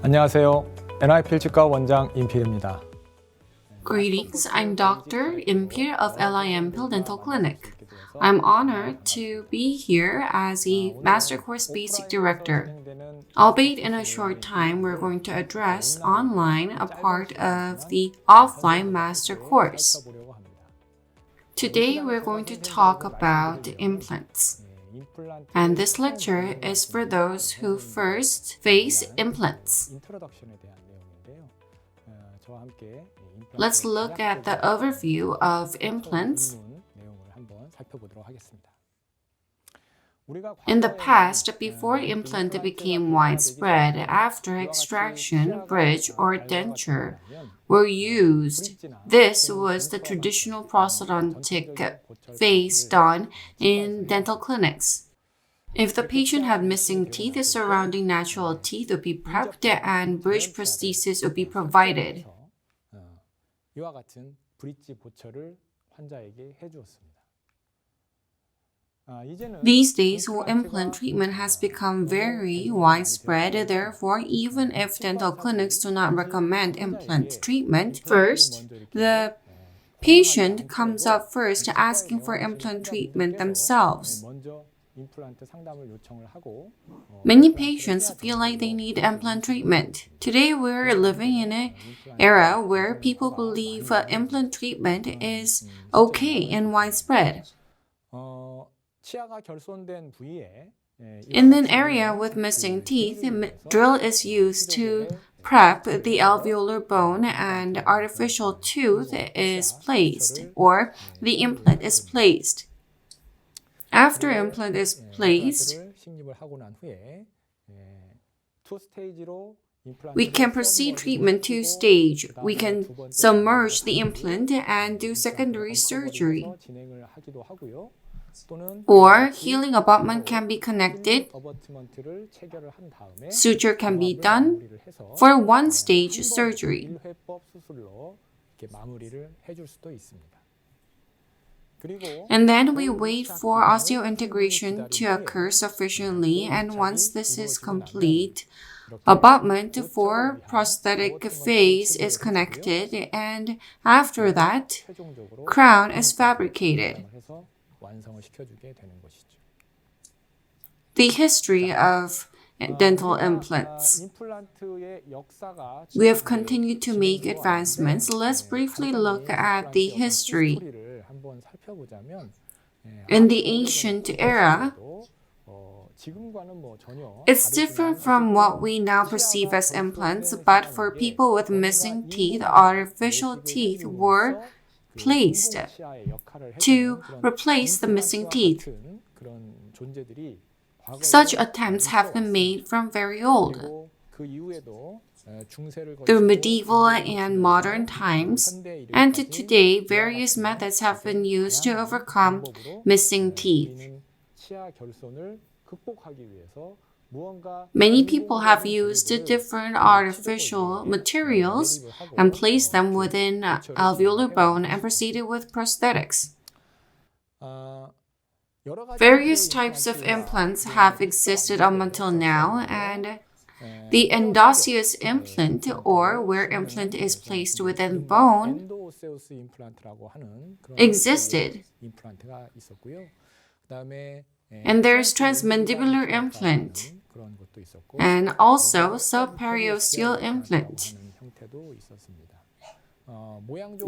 안녕하세요. NI필치과 원장 임필입니다. Greetings, I'm Dr. Impir of LIM Pill Dental Clinic. I'm honored to be here as a Master Course Basic Director. Albeit in a short time, we're going to address online a part of the offline Master Course. Today, we're going to talk about implants. And this lecture is for those who first face implants. Let's look at the overview of implants. In the past, before implant became widespread, after extraction, bridge, or denture were used, this was the traditional prosthodontic phase done in dental clinics. If the patient had missing teeth, the surrounding natural teeth would be prepped and bridge prosthesis would be provided. 이와 같은 브릿지 보철을 환자에게 해주었습니다. These days, implant treatment has become very widespread. Therefore, even if dental clinics do not recommend implant treatment, first, the patient comes up first asking for implant treatment themselves. Many patients feel like they need implant treatment. Today, we're living in an era where people believe implant treatment is okay and widespread. In an area with missing teeth, drill is used to prep the alveolar bone and artificial tooth is placed, or the implant is placed. After implant is placed, we can proceed treatment two-stage. We can submerge the implant and do secondary surgery. Or healing abutment can be connected. Suture can be done for one-stage surgery. And then we wait for osseointegration to occur sufficiently, and once this is complete, abutment for prosthetic phase is connected, and after that, crown is fabricated. The history of dental implants. We have continued to make advancements. Let's briefly look at the history. In the ancient era, it's different from what we now perceive as implants, but for people with missing teeth, artificial teeth were placed to replace the missing teeth. Such attempts have been made from very old. Through medieval and modern times, and to today, various methods have been used to overcome missing teeth. Many people have used different artificial materials and placed them within alveolar bone and proceeded with prosthetics. Various types of implants have existed up until now, and the endosseous implant, or where implant is placed within bone, existed. And there's transmandibular implant, and also subperiosteal implant.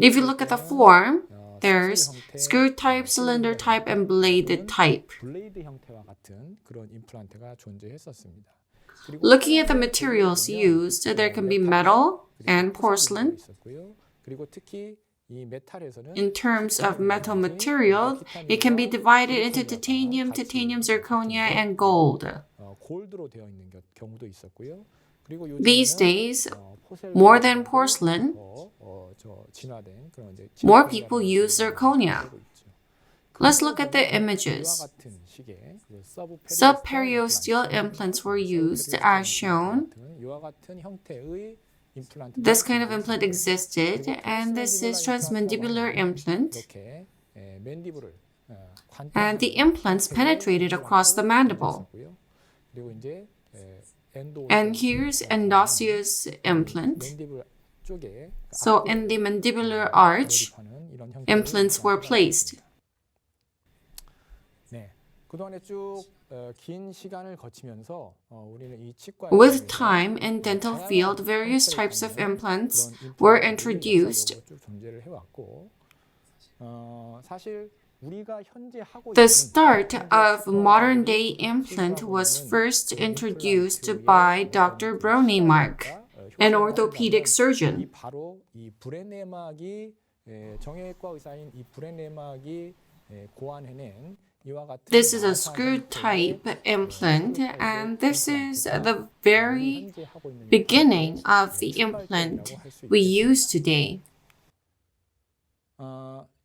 If you look at the form, there's screw type, cylinder type, and bladed type. Looking at the materials used, there can be metal and porcelain. In terms of metal material, it can be divided into titanium, titanium zirconia, and gold. These days, more than porcelain, more people use zirconia. Let's look at the images. Subperiosteal implants were used as shown. This kind of implant existed, and this is transmandibular implant. And the implants penetrated across the mandible. And here's endosseous implant. 맨디블 쪽에 So in the mandibular arch, 몰입하는 이런 형태의 implants were placed. 네, 그동안에 쭉 긴 시간을 거치면서 우리는 이 치과 With time in dental field, various types of implants were introduced. 쭉 존재를 해왔고 사실 우리가 현재 하고 The 있는 start of modern day implant was first introduced by Dr. Bronymark, an orthopedic surgeon. 이 바로 이 브레네막이 정형외과 의사인 이 브레네막이 고안해낸 이와 같은 This is a screw type implant, and this is the very beginning of the implant we use today.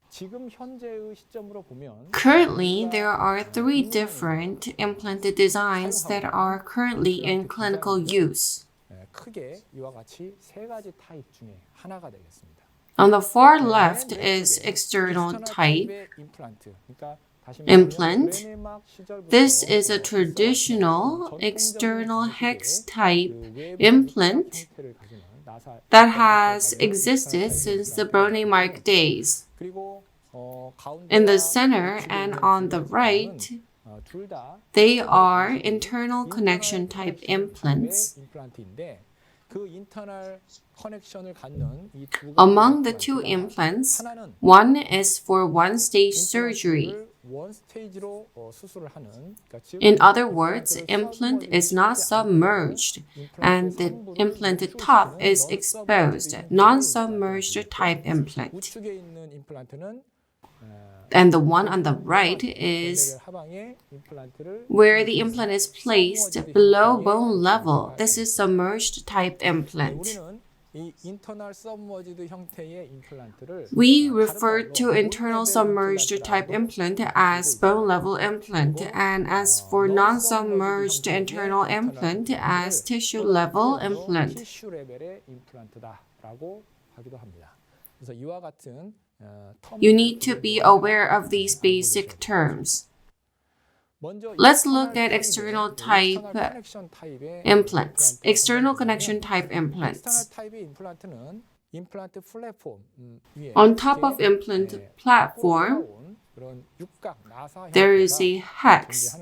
지금 현재의 시점으로 보면 Currently, there are 3 different implant designs that are currently in clinical use. 크게 이와 같이 세 가지 타입 중에 하나가 되겠습니다. On the far left is external type implant. This is a traditional external hex type implant that has existed since the Bronymark days. In the center and on the right, they are internal connection type implants. Among the 2 implants, one is for one-stage surgery. In other words, implant is not submerged and the implant top is exposed, non-submerged type implant. And the one on the right is where the implant is placed below bone level. This is submerged type implant. We refer to internal submerged type implant as bone level implant, and as for non-submerged internal implant as tissue level implant. You need to be aware of these basic terms. Let's look at external type implants. External connection type implants. On top of implant platform, there is a hex,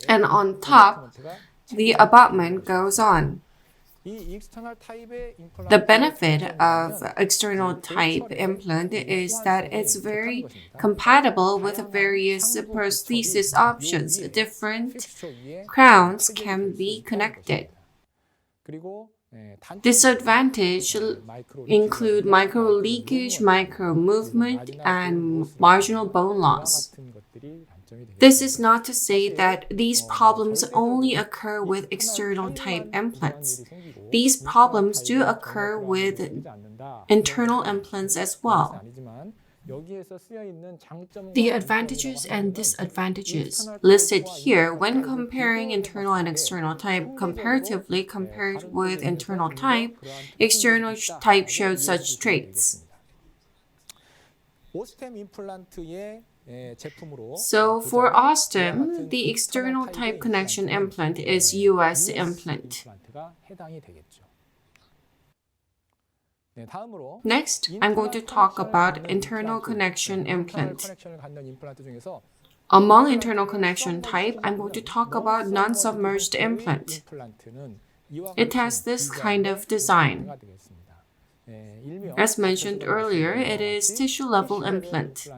and on top, the abutment goes on. The benefit of external type implant is that it's very compatible with various prosthesis options. Different crowns can be connected. Disadvantages include micro leakage, micro movement, and marginal bone loss. This is not to say that these problems only occur with external type implants. These problems do occur with internal implants as well. The advantages and disadvantages listed here when comparing internal and external type comparatively compared with internal type, external type showed such traits. So for Ostem, the external type connection implant is US implant. Next, I'm going to talk about internal connection implant. Among internal connection type, I'm going to talk about non-submerged implant. It has this kind of design. As mentioned earlier, it is tissue-level implant.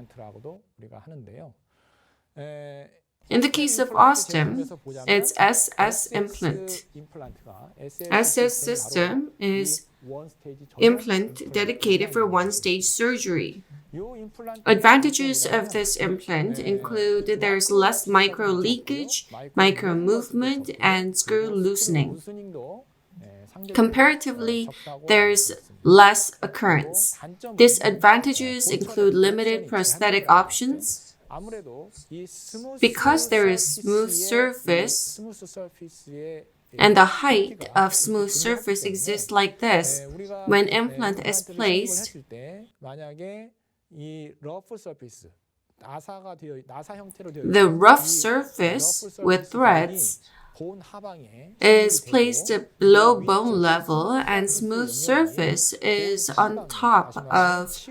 In the case of Ostem, it's SS implant. SS system is implant dedicated for one-stage surgery. Advantages of this implant include there's less micro leakage, micro movement, and screw loosening. Comparatively, there's less occurrence. Disadvantages include limited prosthetic options. Because there is smooth surface and the height of smooth surface exists like this, when implant is placed, the rough surface with threads is placed below bone level and smooth surface is on top of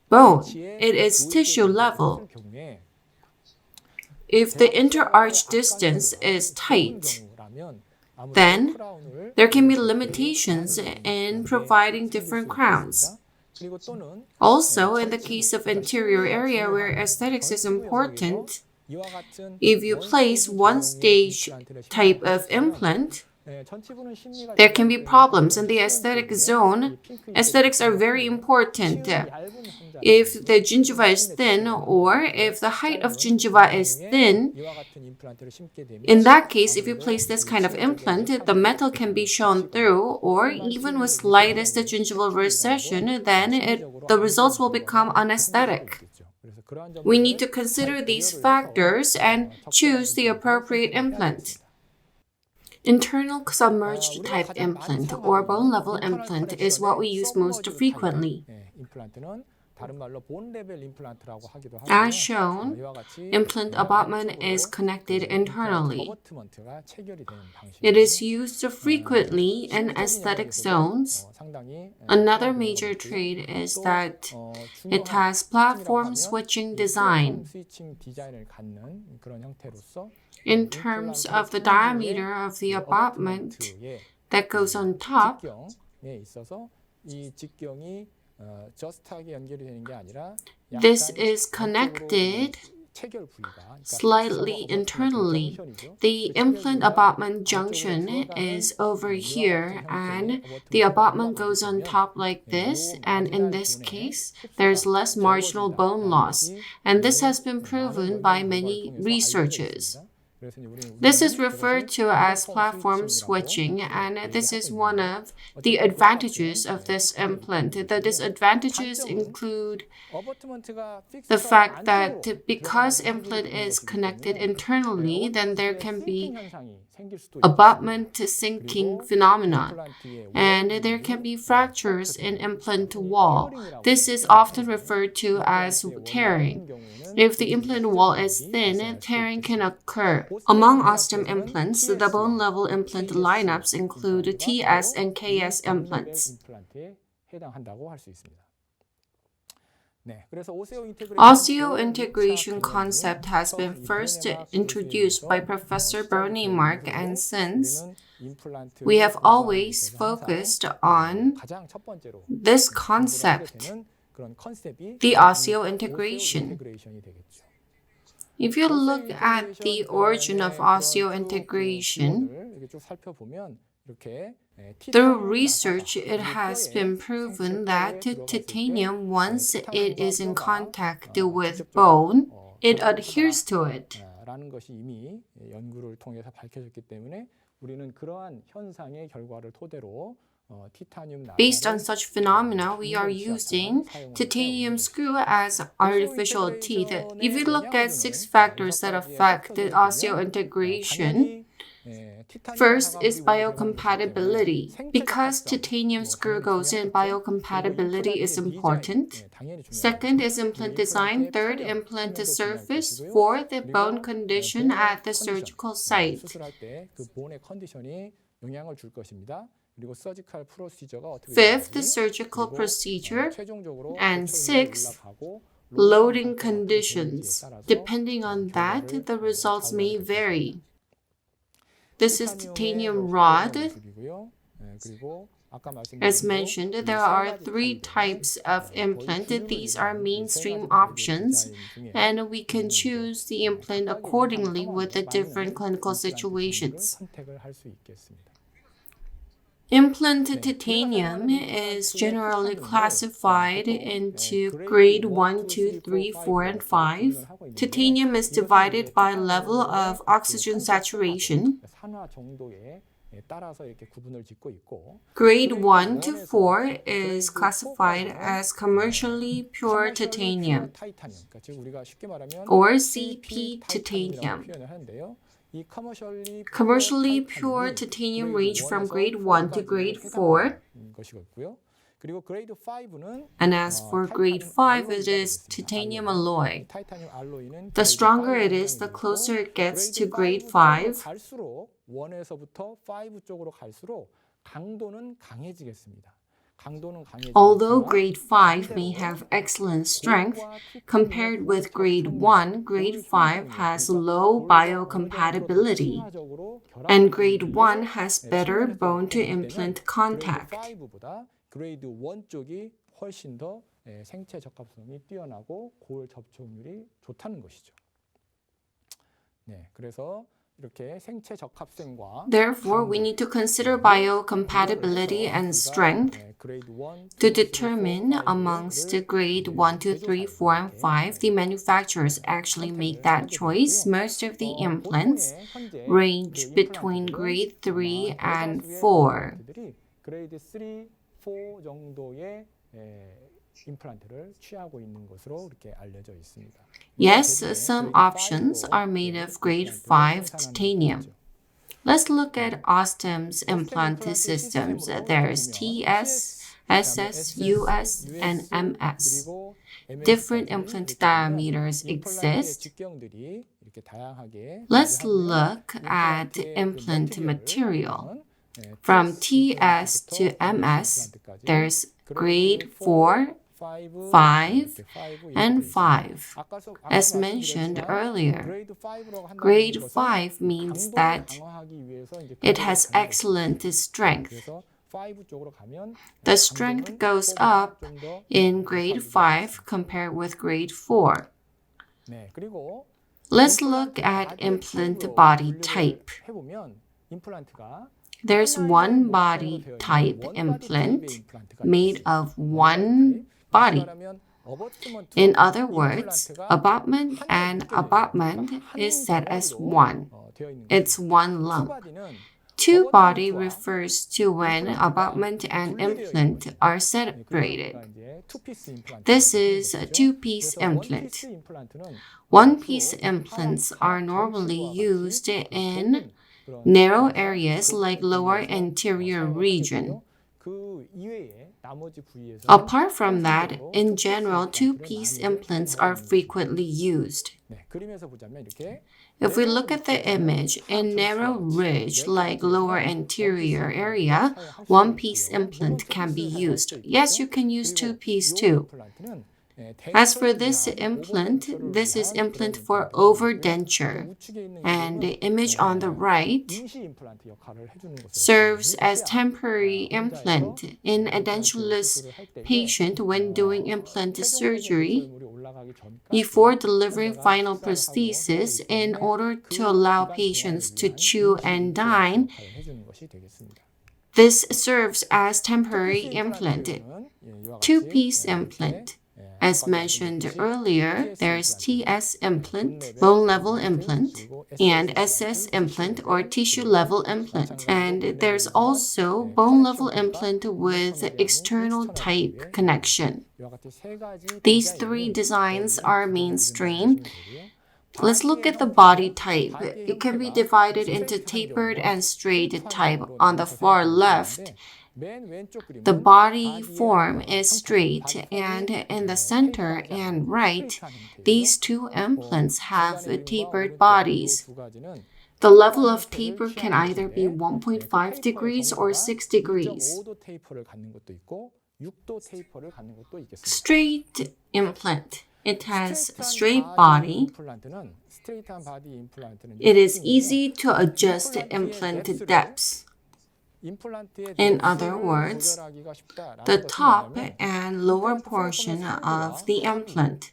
bone. It is tissue level. If the interarch distance is tight, then there can be limitations in providing different crowns. Also, in the case of interior area where aesthetics is important, if you place one stage type of implant, there can be problems in the aesthetic zone. Aesthetics are very important. If the gingiva is thin or if the height of gingiva is thin, in that case, if you place this kind of implant, the metal can be shown through, or even with slightest gingival recession, then the results will become unaesthetic. We need to consider these factors and choose the appropriate implant. Internal submerged type implant or bone level implant is what we use most frequently. As shown, implant abutment is connected internally. It is used frequently in aesthetic zones. Another major trait is that it has platform switching design. In terms of the diameter of the abutment that goes on top, this is connected slightly internally. The implant abutment junction is over here and the abutment goes on top like this, and in this case there's less marginal bone loss, and this has been proven by many researchers. This is referred to as platform switching, and this is one of the advantages of this implant. The disadvantages include the fact that because implant is connected internally, then there can be abutment sinking phenomenon, and there can be fractures in implant wall. This is often referred to as tearing. If the implant wall is thin, tearing can occur. Among ostium implants, the bone level implant lineups include TS and KS implants. Osseointegration concept has been first introduced by Professor Bernie Mark, and since we have always focused on this concept, the osseointegration. If you look at the origin of osseointegration, through research, it has been proven that titanium, once it is in contact with bone, it adheres to it. Based on such phenomena, we are using titanium screw as artificial teeth. If you look at 6 factors that affect the osseointegration, first is biocompatibility. Because titanium screw goes in, biocompatibility is important. Second is implant design. Third, implant surface. Fourth, bone condition at the surgical site. Fifth, the surgical procedure. And sixth, loading conditions. Depending on that, the results may vary. This is titanium rod. As mentioned, there are 3 types of implant. These are mainstream options, and we can choose the implant accordingly with the different clinical situations. Implant titanium is generally classified into grade 1, 2, 3, 4, and 5. Titanium is divided by level of oxygen saturation. Grade 1 to 4 is classified as commercially pure titanium, or CP titanium. Commercially pure titanium range from grade 1 to grade 4. 그리고 그레이드 5는 And as for grade 5, it is titanium alloy. The stronger it is, the closer it gets to grade 5. 갈수록 1에서부터 5 쪽으로 갈수록 강도는 강해지겠습니다. Although grade 5 may have excellent strength, compared with grade 1, grade 5 has low biocompatibility, and grade 1 has better bone-to-implant contact. 그레이드 1 쪽이 훨씬 더 생체 적합성이 뛰어나고 골 접촉률이 좋다는 것이죠. 네, 그래서 이렇게 생체 적합성과 Therefore, we need to consider biocompatibility and strength to determine amongst grade 1, 2, 3, 4, and 5. The manufacturers actually make that choice. Most of the implants range between grade 3 and 4. 그레이드 3, 4 정도의 임플란트를 취하고 있는 것으로 이렇게 알려져 있습니다. Yes, some options are made of grade 5 titanium. Let's look at Ostem's implant systems. There's TS, SS, US, and MS. Different implant diameters exist. Let's look at implant material. From TS to MS, there's grade 4, 5, and 5. As mentioned earlier, grade 5 means that it has excellent strength. The strength goes up in grade 5 compared with grade 4. Let's look at implant body type. There's one body type implant made of one body. In other words, abutment and abutment is set as one. It's one lump. Two-body refers to when abutment and implant are separated. This is a two-piece implant. One-piece implants are normally used in narrow areas like lower anterior region. Apart from that, in general, two-piece implants are frequently used. If we look at the image, in narrow ridge like lower anterior area, one-piece implant can be used. Yes, you can use two-piece too. As for this implant, this is implant for overdenture, and the image on the right serves as temporary implant in a dentulous patient when doing implant surgery before delivering final prosthesis in order to allow patients to chew and dine. This serves as temporary implant. Two-piece implant. As mentioned earlier, there's TS implant, bone level implant, and SS implant or tissue level implant. And there's also bone level implant with external type connection. These three designs are mainstream. Let's look at the body type. It can be divided into tapered and straight type. On the far left, the body form is straight, and in the center and right, these two implants have tapered bodies. The level of taper can either be 1.5 degrees or 6 degrees. Straight implant. It has a straight body. It is easy to adjust implant depths. In other words, the top and lower portion of the implant,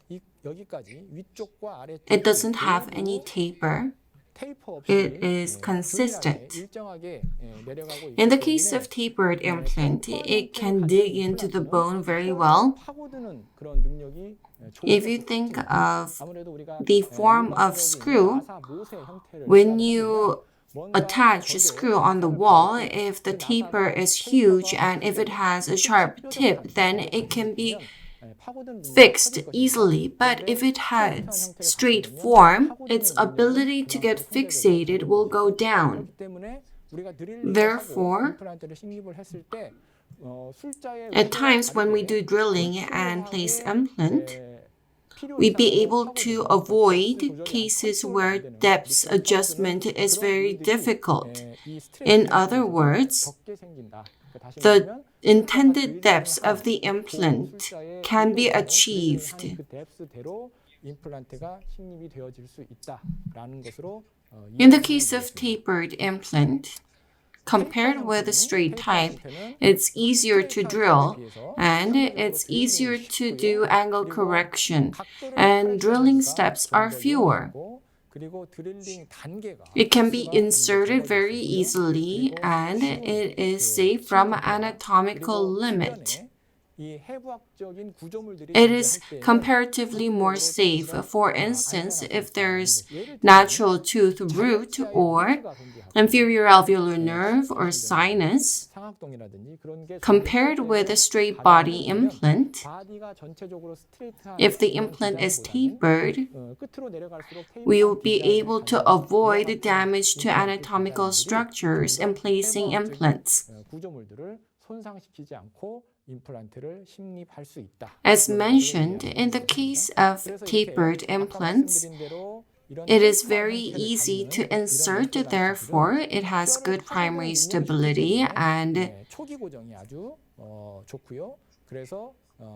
it doesn't have any taper. It is consistent. In the case of tapered implant, it can dig into the bone very well. If you think of the form of screw, when you attach a screw on the wall, if the taper is huge and if it has a sharp tip, then it can be fixed easily. But if it has straight form, its ability to get fixated will go down. Therefore, At times when we do drilling and place implant, we'd be able to avoid cases where depth adjustment is very difficult. In other words, the intended depth of the implant can be achieved. In the case of tapered implant, compared with a straight type, it's easier to drill and it's easier to do angle correction, and drilling steps are fewer. It can be inserted very easily and it is safe from anatomical limit. It is comparatively more safe. For instance, if there's natural tooth root or inferior alveolar nerve or sinus, compared with a straight body implant, if the implant is tapered, we will be able to avoid damage to anatomical structures in placing implants. As mentioned, in the case of tapered implants, it is very easy to insert, therefore it has good primary stability, and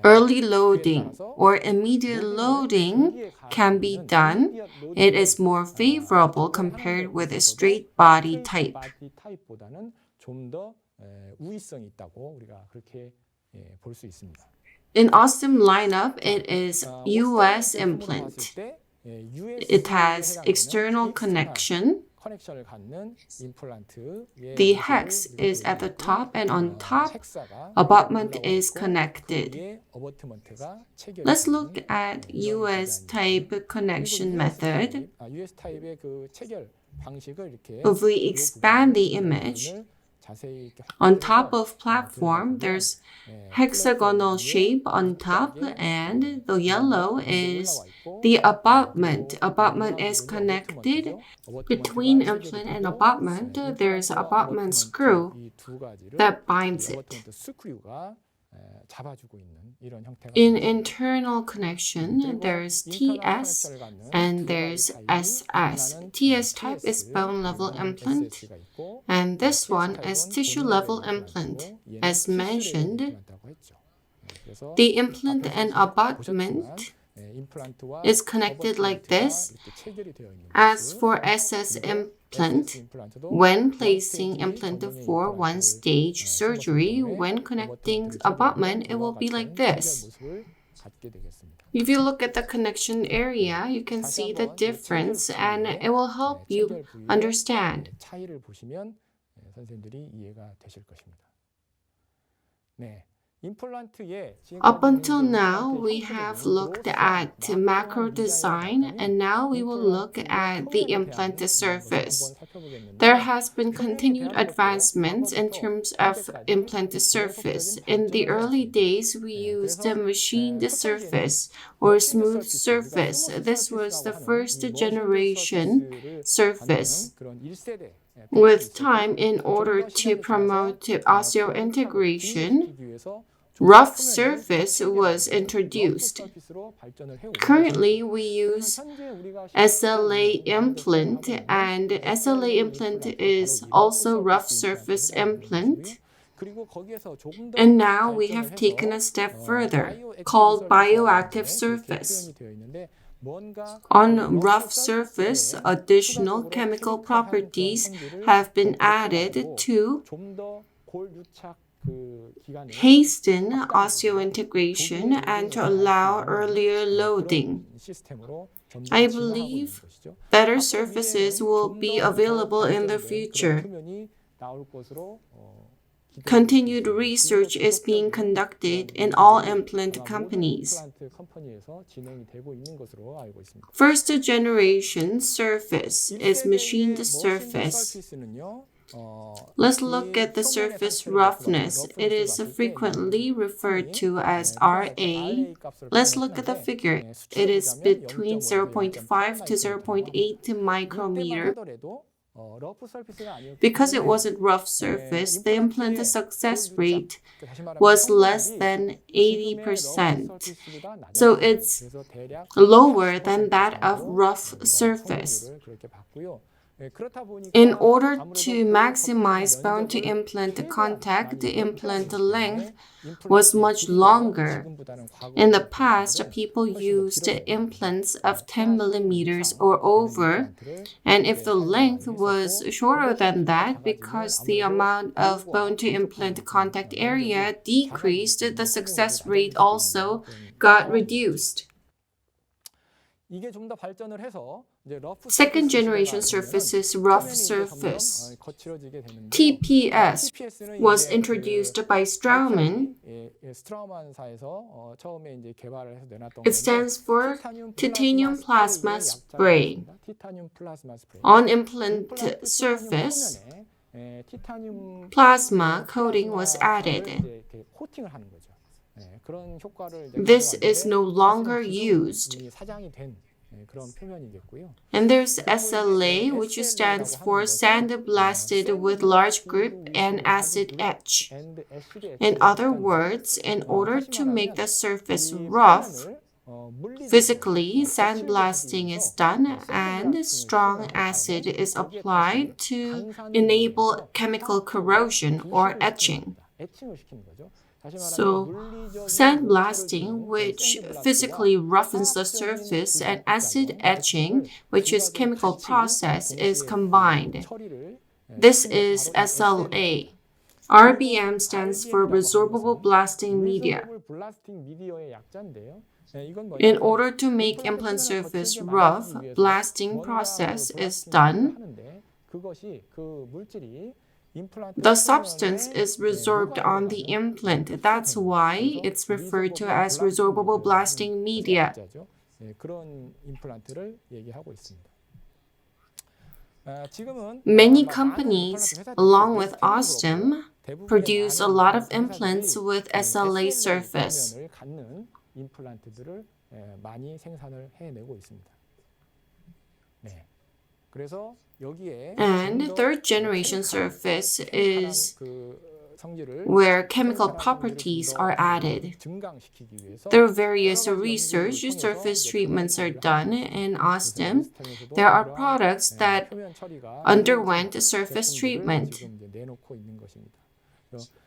early loading or immediate loading can be done. It is more favorable compared with a straight body type. In OSIM lineup, it is US implant. It has external connection. The hex is at the top, and on top, abutment is connected. Let's look at US type connection method. If we expand the image, on top of platform, there's hexagonal shape on top, and the yellow is the abutment. Abutment is connected. Between implant and abutment, there's an abutment screw that binds it. In internal connection, there's TS and there's SS. TS type is bone level implant, and this one is tissue level implant. As mentioned, the implant and abutment is connected like this. As for SS implant, when placing implant for one-stage surgery, when connecting abutment, it will be like this. If you look at the connection area, you can see the difference, and it will help you understand. Up until now, we have looked at macro design, and now we will look at the implant surface. There has been continued advancements in terms of implant surface. In the early days, we used a machined surface or smooth surface. This was the first generation surface. With time, in order to promote osseointegration, rough surface was introduced. Currently, we use SLA implant, and SLA implant is also rough surface implant. And now we have taken a step further, called bioactive surface. On rough surface, additional chemical properties have been added to hasten osseointegration and to allow earlier loading. I believe better surfaces will be available in the future. Continued research is being conducted in all implant companies. First generation surface is machined surface. Let's look at the surface roughness. It is frequently referred to as RA. Let's look at the figure. It is between 0.5 to 0.8 micrometer. Because it wasn't rough surface, the implant success rate was less than 80%. So it's lower than that of rough surface. In order to maximize bone-to-implant contact, the implant length was much longer. In the past, people used implants of 10 millimeters or over, and if the length was shorter than that, because the amount of bone-to-implant contact area decreased, the success rate also got reduced. Second generation surface is rough surface. TPS was introduced by Straumann. It stands for titanium plasma spray. On implant surface, plasma coating was added. This is no longer used. And there's SLA, which stands for sandblasted with large grip and acid etch. In other words, in order to make the surface rough, physically sandblasting is done and strong acid is applied to enable chemical corrosion or etching. So, sandblasting, which physically roughens the surface, and acid etching, which is chemical process, is combined. This is SLA. RBM stands for resorbable blasting media. In order to make implant surface rough, blasting process is done. The substance is resorbed on the implant. That's why it's referred to as resorbable blasting media. Many companies, along with Ostem, produce a lot of implants with SLA surface. And third generation surface is where chemical properties are added. Through various research, surface treatments are done in Ostem. There are products that underwent surface treatment.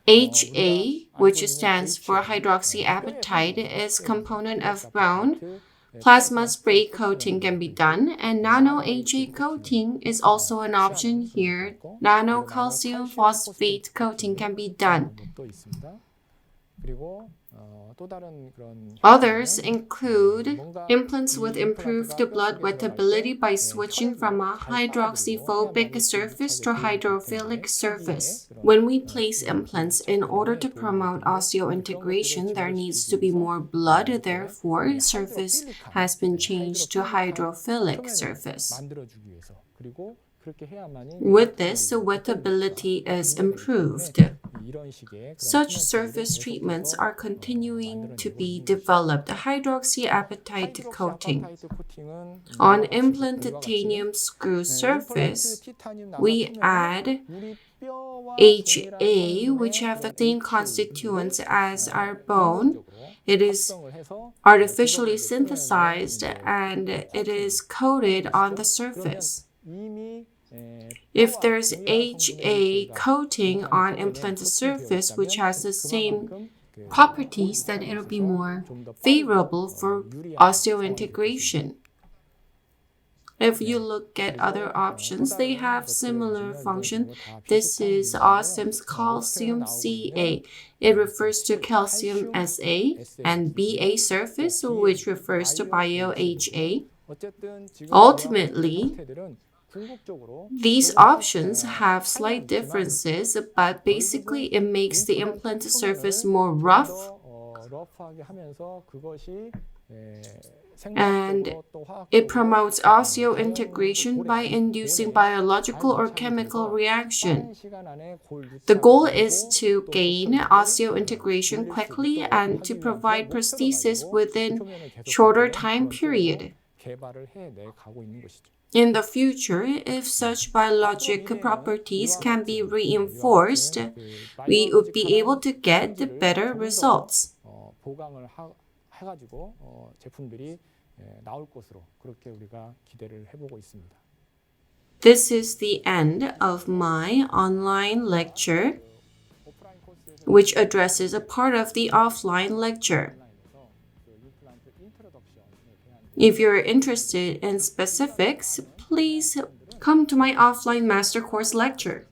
HA, which stands for hydroxyapatite, is component of bone. Plasma spray coating can be done, and nano HA coating is also an option here. Nano calcium phosphate coating can be done. Others include implants with improved blood wettability by switching from a hydroxyphobic surface to hydrophilic surface. When we place implants, in order to promote osseointegration, there needs to be more blood. Therefore, surface has been changed to hydrophilic surface. With this, wettability is improved. Such surface treatments are continuing to be developed. Hydroxyapatite coating. On implant titanium screw surface, we add HA, which have the same constituents as our bone. It is artificially synthesized and it is coated on the surface. If there's HA coating on implanted surface which has the same properties, then it'll be more favorable for osseointegration. If you look at other options, they have similar function. This is Ostem's calcium CA. It refers to calcium SA, and BA surface, which refers to bio-HA. Ultimately, these options have slight differences, but basically it makes the implant surface more rough and it promotes osseointegration by inducing biological or chemical reaction. The goal is to gain osseointegration quickly and to provide prosthesis within shorter time period. In the future, if such biologic properties can be reinforced, we would be able to get better results. 보강을 해가지고 제품들이 나올 것으로 그렇게 우리가 기대를 해보고 있습니다. This is the end of my online lecture, which addresses a part of the offline lecture. If you're interested in specifics, please come to my offline master course lecture.